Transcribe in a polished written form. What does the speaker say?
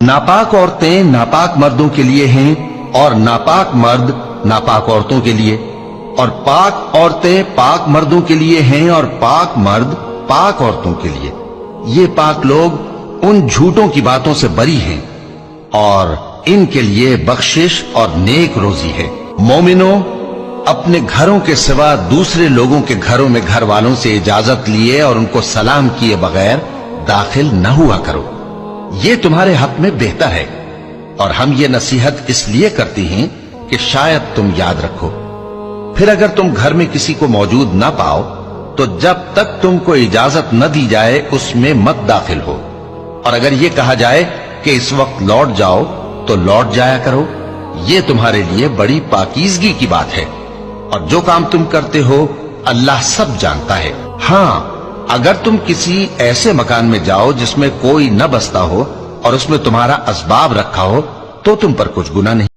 नापाक औरतें नापाक मर्दों के लिए हैं और नापाक मर्द नापाक औरतों के लिए, और पाक औरतें पाक मर्दों के लिए हैं और पाक मर्द पाक औरतों के लिए। ये पाक लोग उन झूठों की बातों से बरी हैं और इनके लिए बख्शिश और नेक रोजी है। मोमिनो, अपने घरों के सिवा दूसरे लोगों के घरों में घर वालों से इजाजत लिए और उनको सलाम किए बगैर दाखिल न हुआ करो, ये तुम्हारे हक में बेहतर है। और हम ये नसीहत इसलिए करती हैं कि शायद तुम याद रखो। फिर अगर तुम घर में किसी को मौजूद ना पाओ तो जब तक तुमको इजाजत न दी जाए उसमें मत दाखिल हो, और अगर ये कहा जाए कि इस वक्त लौट जाओ तो लौट जाया करो, ये तुम्हारे लिए बड़ी पाकीज़गी की बात है। और जो काम तुम करते हो अल्लाह सब जानता है। हाँ, अगर तुम किसी ऐसे मकान में जाओ जिसमें कोई न बसता हो और उसमें तुम्हारा असबाब रखा हो तो तुम पर कुछ गुनाह नहीं।